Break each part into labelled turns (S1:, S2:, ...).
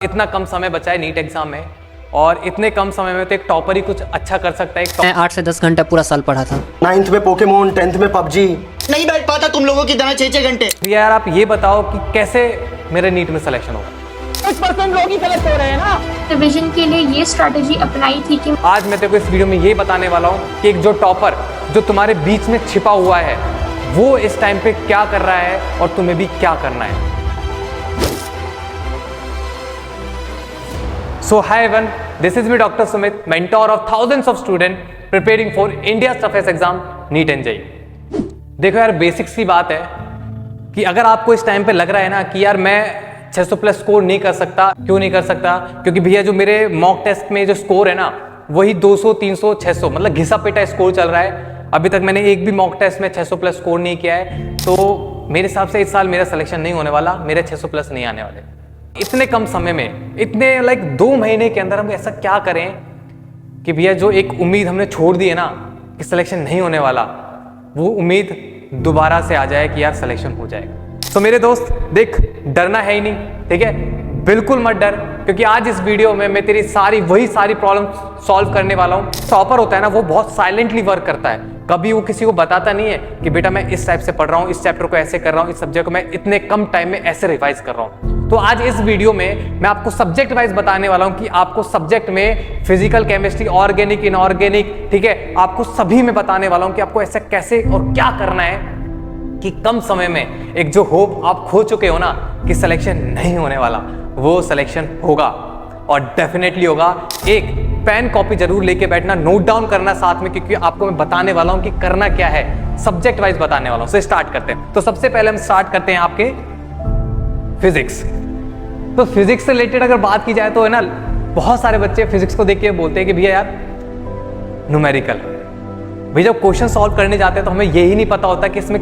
S1: इतना कम समय बचा है नीट एग्जाम में और इतने कम समय में तो एक टॉपर ही कुछ अच्छा कर सकता है।
S2: मैं 8 से 10 घंटा पूरा साल पढ़ा था।
S3: 9th में पोकेमोन, 10th में पबजी।
S4: नहीं बैठ पाता तुम लोगों की तरह 6-6 घंटे।
S1: यार आप ये बताओ कि कैसे मेरे नीट में सिलेक्शन होगा।
S4: 6% लोग ही सेलेक्ट हो रहे हैं ना।
S5: रिवीजन के लिए ये स्ट्रैटेजी अपनाई थी कि
S1: आज मैं तेरे को इस वीडियो में ये बताने वाला हूँ कि एक जो टॉपर जो तुम्हारे बीच में छिपा हुआ है वो इस टाइम पे क्या कर रहा है और तुम्हें भी क्या करना है। So hi everyone, this is me Dr. Sumit, mentor of thousands of students preparing for India's toughest exam, NEET and JEE। देखो यार बेसिक्स की बात है कि अगर आपको इस टाइम पे लग रहा है ना कि यार मैं 600 प्लस स्कोर नहीं कर सकता, क्यों नहीं कर सकता? क्योंकि भैया जो मेरे मॉक टेस्ट में जो स्कोर है ना वही 200, 300, 600 मतलब घिसा पिटा स्कोर चल रहा है। अभी तक मैंने एक भी मॉक टेस्ट में 600 प्लस स्कोर नहीं किया है, तो मेरे हिसाब से इस साल मेरा सिलेक्शन नहीं होने वाला, मेरे 600 प्लस नहीं आने वाले। इतने कम समय में, इतने 2 महीने के अंदर हम ऐसा क्या करें कि भैया जो एक उम्मीद हमने छोड़ दी है ना कि सिलेक्शन नहीं होने वाला, वो उम्मीद दोबारा से आ जाए कि यार सिलेक्शन हो जाएगा। तो मेरे दोस्त देख, डरना है ही नहीं, ठीक है? बिल्कुल मत डर, क्योंकि आज इस वीडियो में मैं तेरी वही सारी प्रॉब्लम सॉल्व करने वाला हूँ। टॉपर होता है ना, वो बहुत साइलेंटली वर्क करता है, कभी वो किसी को बताता नहीं है कि बेटा मैं इस टाइप से पढ़ रहा हूँ, इस चैप्टर को ऐसे कर रहा हूँ, इस सब्जेक्ट को मैं इतने कम टाइम में ऐसे रिवाइज कर रहा हूँ। तो आज इस वीडियो में मैं आपको सब्जेक्ट वाइज बताने वाला हूँ कि आपको सब्जेक्ट में फिजिकल, केमिस्ट्री, ऑर्गेनिक, इनऑर्गेनिक, ठीक है, आपको सभी में बताने वाला हूँ कि आपको ऐसा कैसे और क्या करना है कि कम समय में एक जो होप आप खो चुके हो ना कि सिलेक्शन नहीं होने वाला, वो सिलेक्शन होगा और डेफिनेटली होगा। एक पेन कॉपी जरूर लेके बैठना, नोट डाउन करना साथ में, क्योंकि आपको मैं बताने वाला हूं कि करना क्या है, सब्जेक्ट वाइज बताने वाला हूं। तो स्टार्ट करते हैं। तो सबसे पहले हम स्टार्ट करते हैं आपके फिजिक्स। तो फिजिक्स से रिलेटेड अगर बात की जाए तो है ना, बहुत सारे बच्चे फिजिक्स को देख के बोलते हैं कि भैया यार न्यूमेरिकल। भैया जब क्वेश्चन सॉल्व करने जाते हैं तो हमें यही नहीं पता होता कि इसमें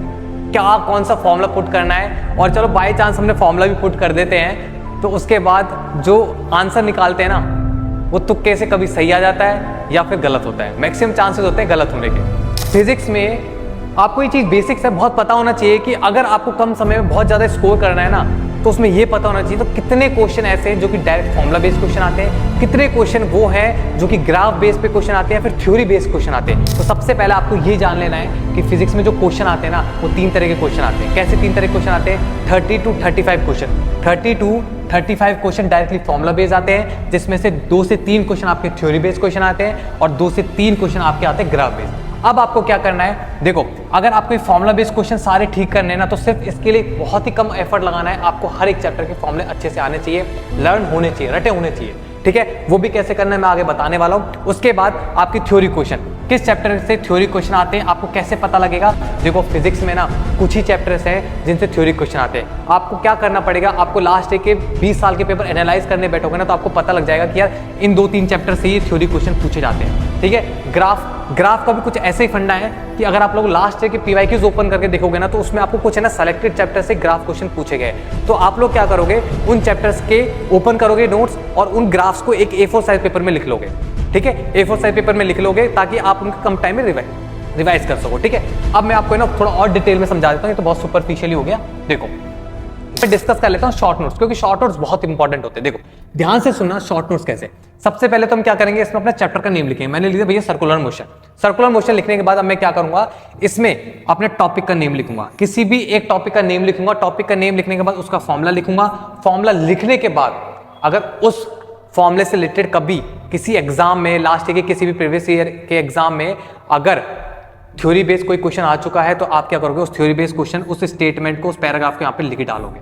S1: क्या कौन सा फॉर्मूला पुट करना है, और चलो बाय चांस हमने फॉर्मूला भी पुट कर देते हैं तो उसके बाद जो आंसर निकालते हैं ना वो तुक्के से कभी सही आ जाता है या फिर गलत होता है। मैक्सिमम चांसेस होते हैं गलत होने के। फिजिक्स में आपको ये चीज़ बेसिक्स है, बहुत पता होना चाहिए कि अगर आपको कम समय में बहुत ज़्यादा स्कोर करना है ना तो उसमें ये पता होना चाहिए तो कितने क्वेश्चन ऐसे हैं जो कि डायरेक्ट फॉर्मूला बेस्ड क्वेश्चन आते हैं, कितने क्वेश्चन वो हैं जो कि ग्राफ बेस्ड पे क्वेश्चन आते हैं, फिर थ्योरी बेस्ड क्वेश्चन आते हैं। तो सबसे पहले आपको ये जान लेना है कि फिजिक्स में जो क्वेश्चन आते हैं ना वो 3 तरह के क्वेश्चन आते हैं। कैसे 3 तरह के क्वेश्चन आते हैं? 30 to 35 question. 30 to 35 question directly formula based आते हैं, जिसमें से 2 से 3 क्वेश्चन आपके थ्योरी बेस्ड क्वेश्चन आते हैं और 2 से 3 क्वेश्चन आपके आते हैं ग्राफ बेस्ड। अब आपको क्या करना है, देखो, अगर आपको ये फॉर्मूला बेस्ड क्वेश्चन सारे ठीक करने हैं ना तो सिर्फ इसके लिए बहुत ही कम एफर्ट लगाना है। आपको हर एक चैप्टर के फॉर्मूले अच्छे से आने चाहिए, लर्न होने चाहिए, रटे होने चाहिए, ठीक है? वो भी कैसे करना है मैं आगे बताने वाला हूँ। उसके बाद आपकी थ्योरी क्वेश्चन, किस चैप्टर से थ्योरी क्वेश्चन आते हैं आपको कैसे पता लगेगा? देखो फिजिक्स में ना कुछ ही चैप्टर्स हैं जिनसे थ्योरी क्वेश्चन आते हैं। आपको क्या करना पड़ेगा, आपको लास्ट के 20 साल के पेपर एनालाइज करने बैठोगे ना तो आपको पता लग जाएगा कि यार इन 2-3 चैप्टर से ये थ्योरी क्वेश्चन पूछे जाते हैं, ठीक है? ग्राफ का भी कुछ ऐसे ही फंडा है कि अगर आप लोग लास्ट के PYQs ओपन करके देखोगे ना तो उसमें आपको कुछ है ना सेलेक्टेड चैप्टर से ग्राफ क्वेश्चन पूछे गए। तो आप लोग क्या करोगे, उन चैप्टर्स के ओपन करोगे नोट्स और उन ग्राफ्स को एक A4 साइज पेपर में लिख लोगे, ठीक है? A4 साइज पेपर में लिख लोगे ताकि आप उनको कम टाइम में रिवाइज कर सको, ठीक है? अब मैं आपको ना थोड़ा और डिटेल में समझा देता हूँ, ये तो बहुत सुपरफिशियली हो गया। देखो मैं डिस्कस कर लेता हूँ शॉर्ट नोट्स, क्योंकि शॉर्ट नोट्स बहुत इंपॉर्टेंट होते हैं। देखो ध्यान से सुनना शॉर्ट नोट्स कैसे। सबसे पहले तो हम क्या करेंगे, इसमें अपना चैप्टर का नेम लिखेंगे। मैंने लिखा भैया सर्कुलर मोशन। सर्कुलर मोशन लिखने के बाद अब मैं क्या करूंगा, इसमें अपने टॉपिक का नेम लिखूंगा, किसी भी एक टॉपिक का नेम लिखूंगा। टॉपिक का नेम लिखने के बाद उसका फॉर्मूला लिखूंगा। फॉर्मूला लिखने के बाद अगर उस फॉर्मूले से रिलेटेड कभी किसी एग्जाम में, लास्ट के किसी भी प्रीवियस ईयर के एग्जाम में अगर थ्योरी बेस्ड कोई क्वेश्चन आ चुका है तो आप क्या करोगे, उस थ्योरी बेस्ड क्वेश्चन, उस स्टेटमेंट को, उस पैराग्राफ को यहाँ पे लिख डालोगे,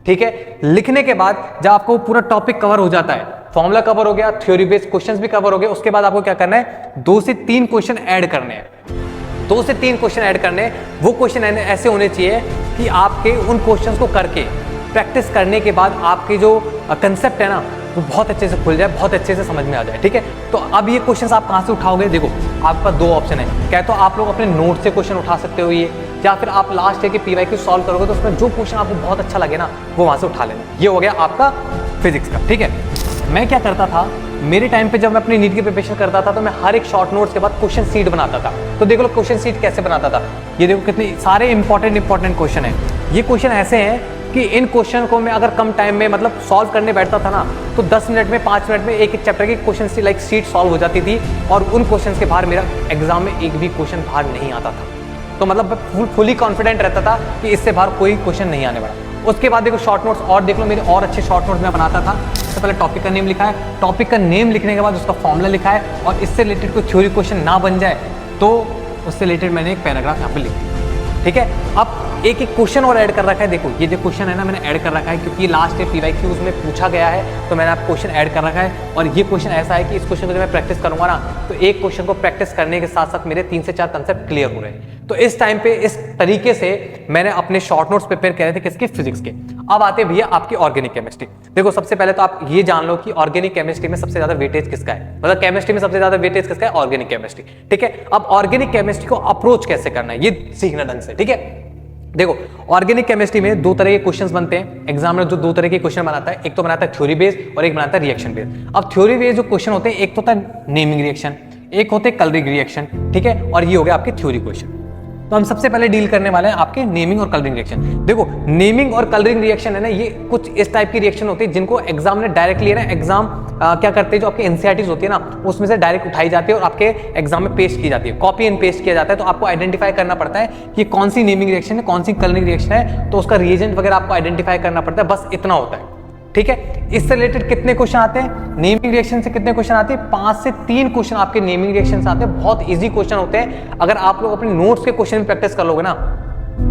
S1: ठीक है? लिखने के बाद जब आपको पूरा टॉपिक कवर हो जाता है, फॉर्मूला कवर हो गया, थ्योरी बेस्ड क्वेश्चंस भी कवर हो गए, उसके बाद आपको क्या करना है, 2 से 3 क्वेश्चन ऐड करने हैं। 2 से 3 क्वेश्चन ऐड करने, वो क्वेश्चन ऐसे होने चाहिए कि आपके उन क्वेश्चंस को करके प्रैक्टिस करने के बाद आपके जो कंसेप्ट है ना वो बहुत अच्छे से खुल जाए, बहुत अच्छे से समझ में आ जाए, ठीक है? तो अब ये क्वेश्चंस आप कहाँ से उठाओगे? देखो आपके पास 2 ऑप्शन है। क्या तो आप लोग अपने नोट से क्वेश्चन उठा सकते हो ये, या फिर आप लास्ट के PYQ सॉल्व करोगे तो उसमें जो क्वेश्चन आपको बहुत अच्छा लगे ना वो वहाँ से उठा लेना। ये हो गया आपका फिजिक्स का, ठीक है? मैं क्या करता था, मेरे टाइम पे जब मैं अपनी नीट की प्रिपरेशन करता था तो मैं हर एक शॉर्ट नोट्स के बाद क्वेश्चन सीट बनाता था। तो देखो क्वेश्चन सीट कैसे बनाता था, ये देखो कितने सारे इंपॉर्टेंट क्वेश्चन है। ये क्वेश्चन ऐसे हैं कि इन क्वेश्चन को मैं अगर कम टाइम में मतलब सॉल्व करने बैठता था ना, तो 10 मिनट में 5 मिनट में एक चैप्टर की क्वेश्चन से लाइक शीट सॉल्व हो जाती थी, और उन क्वेश्चन के बाहर मेरा एग्जाम में एक भी क्वेश्चन बाहर नहीं आता था। तो मतलब मैं फुली कॉन्फिडेंट रहता था कि इससे बाहर कोई क्वेश्चन नहीं आने वाला। उसके बाद देखो शॉर्ट नोट्स, और देख लो मेरे और अच्छे शॉर्ट नोट्स मैं बनाता था। सबसे पहले टॉपिक का नेम लिखा है, टॉपिक का नेम लिखने के बाद उसका फॉर्मूला लिखा है, और इससे रिलेटेड कोई थ्योरी क्वेश्चन ना बन जाए तो उससे रिलेटेड मैंने एक पैराग्राफ यहाँ पे लिख दिया। ठीक है, अब एक एक क्वेश्चन और ऐड कर रखा है। देखो ये जो क्वेश्चन है ना, मैंने ऐड कर रखा है क्योंकि लास्ट ईयर PYQs में पूछा गया है, तो मैंने आप क्वेश्चन ऐड कर रखा है। और ये क्वेश्चन ऐसा है कि इस क्वेश्चन को जब मैं प्रैक्टिस करूंगा ना, तो एक क्वेश्चन को प्रैक्टिस करने के साथ साथ मेरे 3 से 4 कंसेप्ट क्लियर हो रहे हैं। तो इस टाइम पे इस तरीके से मैंने अपने शॉर्ट नोट्स प्रिपेयर करे थे, किसके, फिजिक्स के। अब आते भैया आपकी ऑर्गेनिक केमिस्ट्री। देखो सबसे पहले तो आप ये जान लो कि ऑर्गेनिक केमिस्ट्री में सबसे ज्यादा वेटेज किसका है, मतलब केमिस्ट्री में सबसे ज्यादा वेटेज किसका है, ऑर्गेनिक केमिस्ट्री। ठीक है, अब ऑर्गेनिक केमिस्ट्री को अप्रोच कैसे करना है ये सीखना ढंग से। ठीक है, देखो ऑर्गेनिक केमिस्ट्री में 2 तरह के क्वेश्चंस बनते हैं। एग्जामिनर जो 2 तरह के क्वेश्चन बनाता है, एक तो बनाता है थ्योरी बेस्ड और एक बनाता है रिएक्शन बेस्ड। अब थ्योरी बेस्ड जो क्वेश्चन होते हैं, एक तो होता है नेमिंग रिएक्शन, एक होते हैं कलरिंग रिएक्शन। ठीक है, और ये हो गया आपके थ्योरी क्वेश्चन। तो हम सबसे पहले डील करने वाले हैं आपके नेमिंग और कलरिंग रिएक्शन। देखो नेमिंग और कलरिंग रिएक्शन है ना, ये कुछ इस टाइप की रिएक्शन होती है जिनको एग्जाम ने डायरेक्टली ना, एग्जाम क्या करते हैं, जो आपके एनसीईआरटीज होती है ना, उसमें से डायरेक्ट उठाई जाती है और आपके एग्जाम में पेस्ट की जाती है, कॉपी एंड पेस्ट किया जाता है। तो आपको आइडेंटिफाई करना पड़ता है कि कौन सी नेमिंग रिएक्शन है, कौन सी कलरिंग रिएक्शन है, तो उसका रिएजेंट वगैरह आपको आइडेंटिफाई करना पड़ता है, बस इतना होता है। ठीक है, इससे रिलेटेड कितने क्वेश्चन आते हैं, नेमिंग रिएक्शन से कितने क्वेश्चन आते हैं, 5 से 3 क्वेश्चन आपके नेमिंग रिएक्शन से आते हैं। बहुत इजी क्वेश्चन होते हैं। अगर आप लोग अपने नोट्स के क्वेश्चन में प्रैक्टिस कर लोगे ना,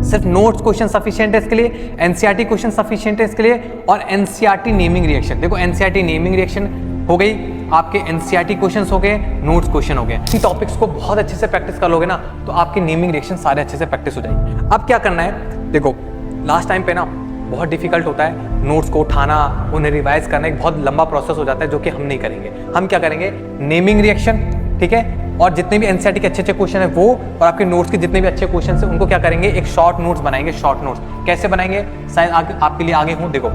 S1: सिर्फ नोट्स क्वेश्चन सफिशिएंट है इसके लिए, एनसीईआरटी क्वेश्चन सफिशिएंट है इसके लिए, और एनसीईआरटी नेमिंग रिएक्शन। देखो एनसीईआरटी नेमिंग रिएक्शन हो गई, आपके एनसीईआरटी क्वेश्चंस हो गए, नोट्स क्वेश्चन हो गए। इन टॉपिक्स को बहुत अच्छे से प्रैक्टिस कर लोगे ना, तो आपके नेमिंग रिएक्शन सारे अच्छे से प्रैक्टिस हो जाएंगे। अब क्या करना है, देखो लास्ट टाइम पे ना बहुत डिफिकल्ट होता है नोट्स को उठाना, उन्हें रिवाइज करना, एक बहुत लंबा प्रोसेस हो जाता है, जो कि हम नहीं करेंगे। हम क्या करेंगे, नेमिंग रिएक्शन, ठीक है, और जितने भी एनसीईआरटी के अच्छे अच्छे क्वेश्चन है वो, और आपके नोट्स के जितने भी अच्छे क्वेश्चन है उनको क्या करेंगे, एक शॉर्ट नोट्स बनाएंगे। शॉर्ट नोट्स कैसे बनाएंगे, शायद आपके लिए आगे हूँ। देखो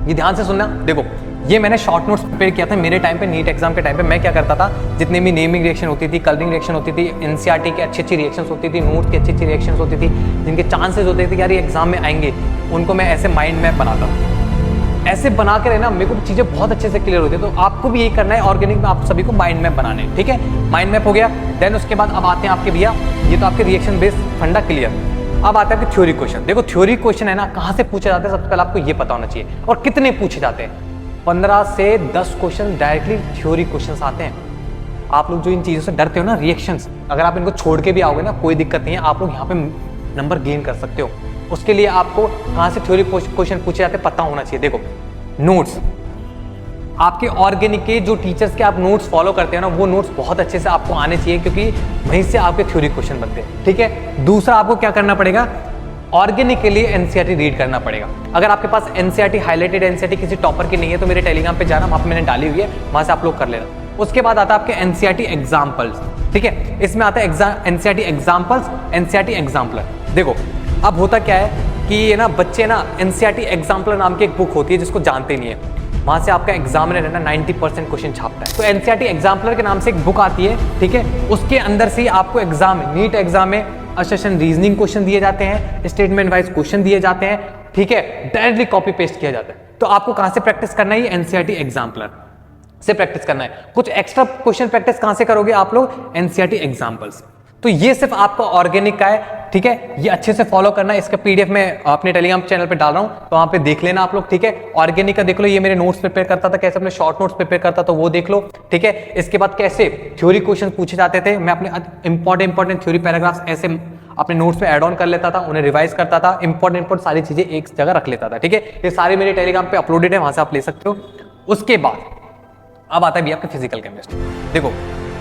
S1: ये ध्यान से सुनना। देखो ये मैंने शॉर्ट नोट्स प्रिपेयर किया था मेरे टाइम पे, नीट एग्जाम के टाइम पे। मैं क्या करता था, जितने भी नेमिंग रिएक्शन होती थी, कलरिंग रिएक्शन होती थी, एनसीईआरटी की अच्छी अच्छी रिएक्शंस होती थी, नोट्स की अच्छी अच्छी रिएक्शंस होती थी, जिनके चांसेस होते थे कि यार ये एग्जाम में आएंगे, उनको मैं ऐसे माइंड मैप बनाता हूँ। ऐसे बना कर है ना, मेरे को चीजें बहुत अच्छे से क्लियर होती है। तो आपको भी यही करना है, ऑर्गेनिक में आप सभी को माइंड मैप बनाने हैं। ठीक है, माइंड मैप हो गया। देन उसके बाद अब आते हैं आपके भैया, ये तो आपके रिएक्शन बेस्ड फंडा क्लियर। अब आता है थ्योरी क्वेश्चन। देखो थ्योरी क्वेश्चन है ना, कहाँ से पूछे जाते हैं, सबसे पहले आपको ये पता होना चाहिए, और कितने पूछे जाते हैं। 15 से 10 क्वेश्चन डायरेक्टली थ्योरी क्वेश्चन आते हैं। आप लोग जो इन चीज़ों से डरते हो ना, रिएक्शंस, अगर आप इनको छोड़ के भी आओगे ना, कोई दिक्कत नहीं है, आप लोग यहाँ पे नंबर गेन कर सकते हो। उसके लिए आपको कहाँ से थ्योरी क्वेश्चन पूछे जाते हैं पता होना चाहिए। देखो नोट्स, आपके ऑर्गेनिक के जो टीचर्स के आप नोट्स फॉलो करते हैं ना, वो नोट्स बहुत अच्छे से आपको आने चाहिए, क्योंकि वहीं से आपके थ्योरी क्वेश्चन बनते हैं। ठीक है, दूसरा आपको क्या करना पड़ेगा, ऑर्गेनिक के लिए एनसीईआरटी रीड करना पड़ेगा। अगर आपके पास एनसीईआरटी हाईलाइटेड एनसीईआरटी किसी टॉपर की नहीं है, तो मेरे टेलीग्राम पे जाना, वहाँ पे मैंने डाली हुई है, वहाँ से आप लोग कर लेना। उसके बाद आता है आपके एनसीईआरटी एग्जाम्पल्स। ठीक है, इसमें आता है एनसीईआरटी एग्जाम्पल्स, एनसीईआरटी एग्जाम्पलर। देखो अब होता क्या है कि ये ना बच्चे ना, एनसीईआरटी एग्जाम्पलर नाम की एक बुक होती है जिसको जानते नहीं है, वहाँ से आपका एग्जामिनर है ना 90% क्वेश्चन छापता है। तो एनसीईआरटी एग्जाम्पलर के नाम से एक बुक आती है। ठीक है, उसके अंदर से आपको एग्जाम, नीट एग्जाम में असेशन रीजनिंग क्वेश्चन दिए जाते हैं, स्टेटमेंट वाइज क्वेश्चन दिए जाते हैं। ठीक है, डायरेक्टली कॉपी पेस्ट किया जाता है। तो आपको कहाँ से प्रैक्टिस करना है, एनसीईआरटी एग्जाम्पलर से प्रैक्टिस करना है। कुछ एक्स्ट्रा क्वेश्चन प्रैक्टिस कहाँ से करोगे आप लोग, एनसीईआरटी एग्जाम्पल्स। तो ये सिर्फ आपका ऑर्गेनिक का है। ठीक है, ये अच्छे से फॉलो करना है। इसका पीडीएफ मैं अपने टेलीग्राम चैनल पे डाल रहा हूँ, तो वहाँ पे देख लेना आप लोग। ठीक है, ऑर्गेनिक का देख लो, ये मेरे नोट्स प्रिपेयर करता था, कैसे अपने शॉर्ट नोट्स प्रिपेयर करता था वो देख लो। ठीक है, इसके बाद कैसे थ्योरी क्वेश्चन पूछे जाते थे, मैं अपने इंपॉर्टेंट थ्योरी पैराग्राफ्स ऐसे अपने नोट्स में ऐड ऑन कर लेता था, उन्हें रिवाइज करता था, इंपॉर्टेंट सारी चीजें एक जगह रख लेता था। ठीक है, ये सारे मेरे टेलीग्राम पे अपलोडेड है, वहां से आप ले सकते हो। उसके बाद अब आता है भी आपके फिजिकल केमिस्ट्री। देखो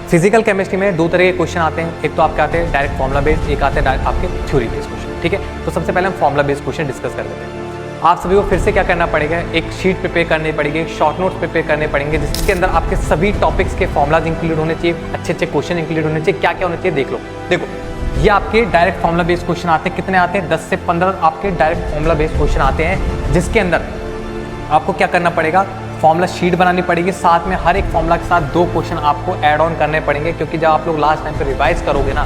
S1: फिजिकल केमिस्ट्री में 2 तरह के क्वेश्चन आते हैं, एक तो आपके आते हैं डायरेक्ट फॉर्मुला बेस्ड, एक आते हैं आपके थ्योरी बेस्ड क्वेश्चन। ठीक है, तो सबसे पहले हम फॉर्मुला बेस्ड क्वेश्चन डिस्कस कर लेते हैं। आप सभी को फिर से क्या करना पड़ेगा, एक शीट प्रिपेयर करनी पड़ेगी, एक शॉर्ट नोट्स प्रिपेयर करने पड़ेंगे, जिसके अंदर आपके सभी टॉपिक्स के फॉर्मुलाज इंक्लूड होने चाहिए, अच्छे अच्छे क्वेश्चन इंक्लूड होने चाहिए। क्या क्या होना चाहिए देख लो। देखो ये आपके डायरेक्ट फॉर्मुला बेस्ड क्वेश्चन आते हैं, कितने आते हैं, 10 से 15 आपके डायरेक्ट फॉर्मुला बेस्ड क्वेश्चन आते हैं, जिसके अंदर आपको क्या करना पड़ेगा, फॉर्मुला शीट बनानी पड़ेगी, साथ में हर एक फॉर्मुला के साथ 2 क्वेश्चन आपको ऐड ऑन करने पड़ेंगे, क्योंकि जब आप लोग लास्ट टाइम पे रिवाइज करोगे ना,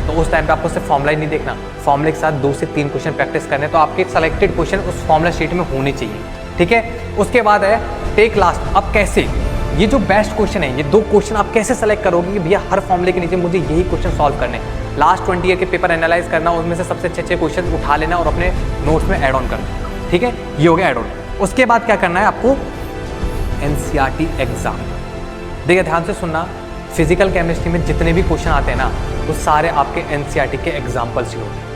S1: तो उस टाइम पे आपको सिर्फ फॉर्मूला ही नहीं देखना, फॉर्मूले के साथ 2 से 3 क्वेश्चन प्रैक्टिस करने, तो आपके सेलेक्टेड क्वेश्चन उस फॉर्मूला शीट में होने चाहिए, ठीक है। उसके बाद है टेक लास्ट। अब कैसे, ये जो बेस्ट क्वेश्चन है, ये 2 क्वेश्चन आप कैसे सेलेक्ट करोगे कि भैया हर फॉर्मूले के नीचे मुझे यही क्वेश्चन सॉल्व करने, लास्ट 20 ईयर के पेपर एनालाइज करना, उसमें से सबसे अच्छे क्वेश्चन उठा लेना और अपने नोट्स में ऐड ऑन करना, ठीक है। ये हो गया ऐड ऑन। उसके बाद क्या करना है आपको, एनसीईआरटी एग्जाम। देखिए ध्यान से सुनना, फिजिकल केमिस्ट्री में जितने भी क्वेश्चन आते हैं ना, वो सारे आपके एनसीईआरटी के एग्जाम्पल्स ही होते हैं।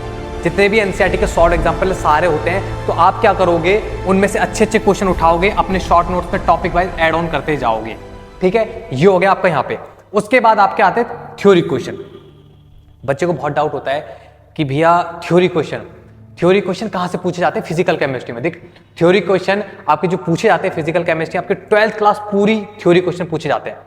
S1: जितने भी एनसीईआरटी के शॉर्ट एग्जाम्पल सारे होते हैं, तो आप क्या करोगे, उनमें से अच्छे क्वेश्चन उठाओगे, अपने शॉर्ट नोट्स में टॉपिक वाइज ऐड ऑन करते जाओगे, ठीक है। ये हो गया आपका यहाँ पे। उसके बाद आपके आते हैं थ्योरी क्वेश्चन। बच्चे को बहुत डाउट होता है कि भैया थ्योरी क्वेश्चन कहाँ से पूछे जाते हैं फिजिकल केमिस्ट्री में। देख, थ्योरी क्वेश्चन आपके जो पूछे जाते हैं फिजिकल केमिस्ट्री, आपके 12th क्लास पूरी थ्योरी क्वेश्चन पूछे जाते हैं।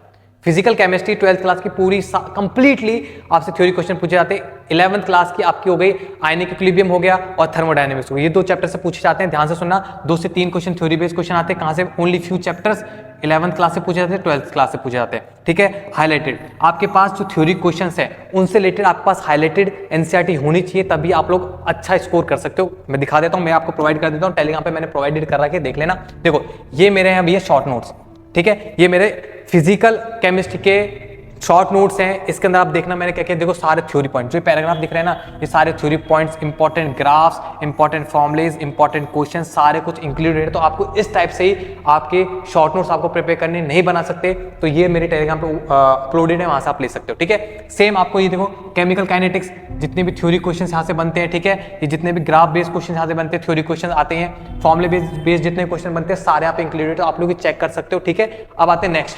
S1: फिजिकल केमिस्ट्री 12th क्लास की पूरी कंप्लीटली आपसे थ्योरी क्वेश्चन पूछे जाते हैं। 11th क्लास की आपकी हो गई आयनिक इक्विलिब्रियम हो गया और थर्मोडायनेमिक्स हो गया, ये 2 चैप्टर से पूछे जाते हैं। ध्यान से सुनना, 2 से 3 क्वेश्चन थ्योरी बेस्ड क्वेश्चन आते हैं। कहाँ से, only few chapters 11th class से पूछे जाते हैं, 12th क्लास से पूछे जाते हैं, ठीक है। हाईलाइटेड आपके पास जो थ्योरी क्वेश्चंस है, उनसे रिलेटेड आपके पास हाईलाइटेड एनसीईआरटी होनी चाहिए, तभी आप लोग अच्छा स्कोर कर सकते हो। मैं दिखा देता हूँ, मैं आपको प्रोवाइड कर देता हूँ, टेलीग्राम पे मैंने प्रोवाइडेड कर रखा है, देख लेना। देखो ये मेरे हैं अभी ये शॉर्ट नोट्स, ठीक है। ये मेरे फिजिकल केमिस्ट्री के शॉर्ट नोट्स हैं। इसके अंदर आप देखना मैंने क्या किया, देखो सारे थ्योरी पॉइंट जो पैराग्राफ दिख रहे हैं ना, ये सारे theory points, important graphs, important formulas, important question, सारे कुछ इंक्लूडेड है। तो आपको इस टाइप से ही आपके शॉर्ट नोट्स आपको प्रिपेयर करने नहीं बना सकते, तो ये मेरे टेलीग्राम पे अपलोडेड है, वहां से आप ले सकते हो, ठीक है। सेम आपको ये देखो केमिकल काइनेटिक्स, जितने भी थ्योरी क्वेश्चन यहाँ से बनते हैं, ठीक है। ये जितने भी ग्राफ बेस्ड क्वेश्चन यहाँ से बनते हैं, थ्योरी क्वेश्चन आते हैं, फॉर्मुले बेस्ड जितने क्वेश्चन बनते हैं, सारे आप इंक्लूडेड, तो आप लोग चेक कर सकते हो, ठीक है। अब आते हैं नेक्स्ट,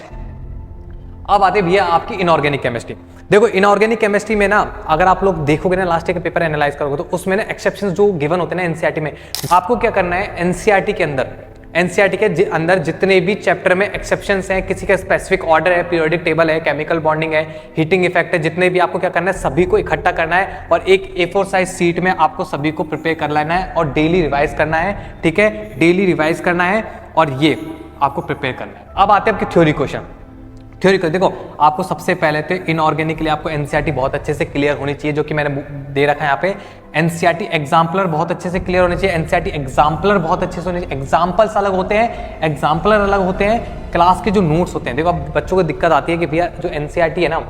S1: अब आते भैया आपकी इनऑर्गेनिक केमिस्ट्री। देखो इनऑर्गेनिक केमिस्ट्री में ना, अगर आप लोग देखोगे ना लास्ट ईयर के पेपर एनालाइज करोगे, तो उसमें ना एक्सेप्शंस जो गिवन होते हैं ना एनसीईआरटी में, आपको क्या करना है, एनसीईआरटी के अंदर जितने भी चैप्टर में एक्सेप्शंस हैं, किसी का स्पेसिफिक ऑर्डर है, पीरियोडिक टेबल है, केमिकल बॉन्डिंग है, हीटिंग इफेक्ट है, जितने भी आपको क्या करना है, सभी को इकट्ठा करना है और एक A4 साइज सीट में आपको सभी को प्रिपेयर कर लेना है और डेली रिवाइज करना है, ठीक है। डेली रिवाइज करना है और ये आपको प्रिपेयर करना है। अब आते हैं आपके थ्योरी क्वेश्चन। थ्योरी को देखो, आपको सबसे पहले तो इनऑर्गेनिक के लिए आपको एनसीईआरटी बहुत अच्छे से क्लियर होनी चाहिए, जो कि मैंने दे रखा है यहाँ पे। एनसीईआरटी एग्जाम्पलर बहुत अच्छे से क्लियर होने चाहिए, एनसीईआरटी एग्जाम्पलर बहुत अच्छे से होने चाहिए। एग्जाम्पल्स अलग होते हैं, एग्जाम्पलर अलग होते हैं, क्लास के जो नोट्स होते हैं। देखो अब बच्चों को दिक्कत आती है कि भैया जो एनसीईआरटी है ना,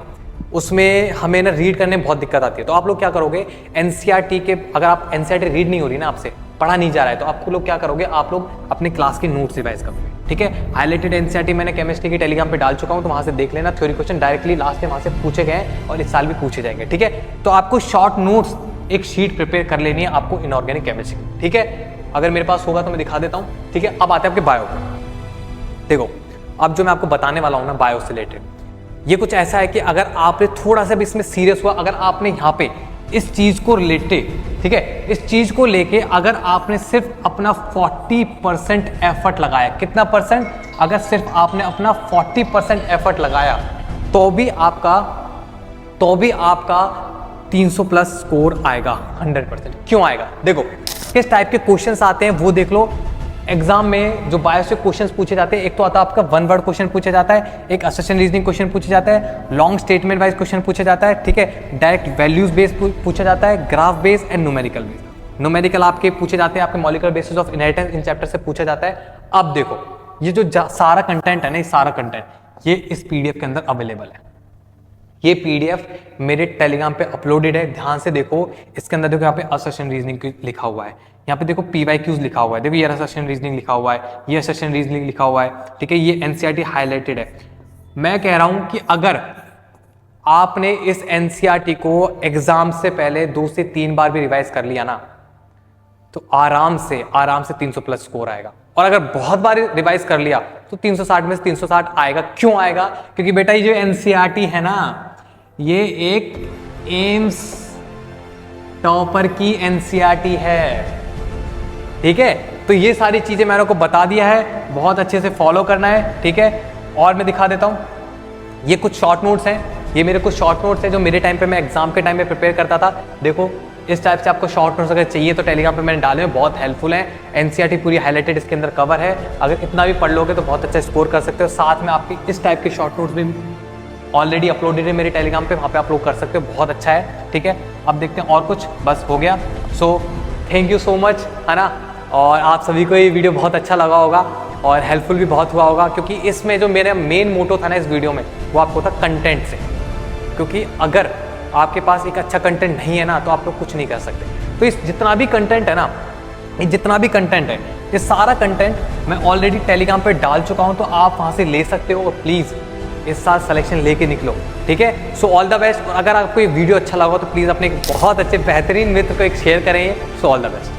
S1: उसमें हमें ना रीड करने में बहुत दिक्कत आती है। तो आप लोग क्या करोगे, एनसीईआरटी के, अगर आप एनसीईआरटी रीड नहीं हो रही ना, आपसे पढ़ा नहीं जा रहा है, तो आपको लोग क्या करोगे, आप लोग अपने क्लास की नोट्स रिवाइज करोगे, ठीक है। हाईलाइटेड एनसीईआरटी मैंने केमिस्ट्री की टेलीग्राम पे डाल चुका हूं, तो वहां से देख लेना। थ्योरी क्वेश्चन डायरेक्टली लास्ट में वहां से पूछे गए हैं और इस साल भी पूछे जाएंगे, ठीक है। तो आपको शॉर्ट नोट्स एक शीट प्रिपेयर कर लेनी है आपको इनऑर्गेनिक केमिस्ट्री, ठीक है। अगर मेरे पास होगा तो मैं दिखा देता हूँ, ठीक है। अब आते हैं आपके बायो पे। देखो अब जो मैं आपको बताने वाला हूँ ना, बायो से रिलेटेड, ये कुछ ऐसा है कि अगर आपने थोड़ा सा भी इसमें सीरियस हुआ, अगर आपने यहाँ पे इस चीज को रिलेटेड, ठीक है, इस चीज को लेके अगर आपने सिर्फ अपना 40% एफर्ट लगाया, कितना परसेंट, अगर सिर्फ आपने अपना 40% एफर्ट लगाया, तो भी आपका 300 प्लस स्कोर आएगा 100%। क्यों आएगा, देखो किस टाइप के क्वेश्चंस आते हैं वो देख लो। एग्जाम में जो बायो से क्वेश्चंस पूछे जाते हैं, एक तो आता है आपका 1 वर्ड क्वेश्चन पूछा जाता है, एक असर्शन रीजनिंग क्वेश्चन पूछा जाता है, लॉन्ग स्टेटमेंट वाइज क्वेश्चन पूछा जाता है, ठीक है। डायरेक्ट वैल्यूज बेस्ड पूछा जाता है, graph based and numerical based. Numerical आपके पूछे जाते हैं, आपके molecular basis of inheritance, in chapter से पूछा जाता है। अब देखो ये जो सारा कंटेंट है ना, ये सारा कंटेंट ये इस पीडीएफ के अंदर अवेलेबल है। ये पीडीएफ मेरे टेलीग्राम पे अपलोडेड है, ध्यान से देखो। इसके अंदर देखो यहाँ पे असर्शन रीजनिंग लिखा हुआ है, यहाँ पे देखो PYQs लिखा हुआ है, देखो ये असर्शन रीजनिंग लिखा हुआ है, ये असर्शन रीजनिंग लिखा हुआ है, ठीक है। ये एनसीईआरटी हाईलाइटेड है। मैं कह रहा हूं कि अगर आपने इस एनसीईआरटी को एग्जाम से पहले 2 से 3 बार भी रिवाइज कर लिया ना, तो आराम से 300 प्लस स्कोर आएगा। और अगर बहुत बार रिवाइज कर लिया तो 360 में से 360 आएगा। क्यों आएगा, क्योंकि बेटा ये जो एनसीईआरटी है ना, ये एक एम्स टॉपर की एनसीईआरटी है, ठीक है। तो ये सारी चीजें मैंने को बता दिया है, बहुत अच्छे से फॉलो करना है, ठीक है। और मैं दिखा देता हूं, ये कुछ शॉर्ट नोट्स हैं, ये मेरे कुछ शॉर्ट नोट्स हैं जो मेरे टाइम पे मैं एग्जाम के टाइम पे प्रिपेयर करता था। देखो इस टाइप से आपको शॉर्ट नोट्स अगर चाहिए तो टेलीग्राम पे मैंने डाले हैं, बहुत हेल्पफुल है। एनसीईआरटी पूरी हाईलाइटेड इसके अंदर कवर है, अगर इतना भी पढ़ लोगे तो बहुत अच्छा स्कोर कर सकते हो। साथ में आपकी इस टाइप के शॉर्ट नोट्स भी ऑलरेडी अपलोडेड है मेरे टेलीग्राम पे, वहाँ पे आप लोग कर सकते हो, बहुत अच्छा है। ठीक है, अब देखते हैं और कुछ, बस हो गया। So thank you so much, है ना। और आप सभी को ये वीडियो बहुत अच्छा लगा होगा और हेल्पफुल भी बहुत हुआ होगा, क्योंकि इसमें जो मेरा मेन मोटो था ना इस वीडियो में, वो आपको था कंटेंट से। क्योंकि अगर आपके पास एक अच्छा कंटेंट नहीं है ना, तो आप लोग कुछ नहीं कर सकते। तो इस जितना भी कंटेंट है ना, ये जितना भी कंटेंट है, ये सारा कंटेंट मैं ऑलरेडी टेलीग्राम पे डाल चुका हूँ, तो आप वहाँ से ले सकते हो। और प्लीज़ इस साल सिलेक्शन लेके निकलो, ठीक है। So all the best. और अगर आपको ये वीडियो अच्छा लगा तो प्लीज़ अपने एक बहुत अच्छे बेहतरीन मित्र को एक शेयर करें। So all the best.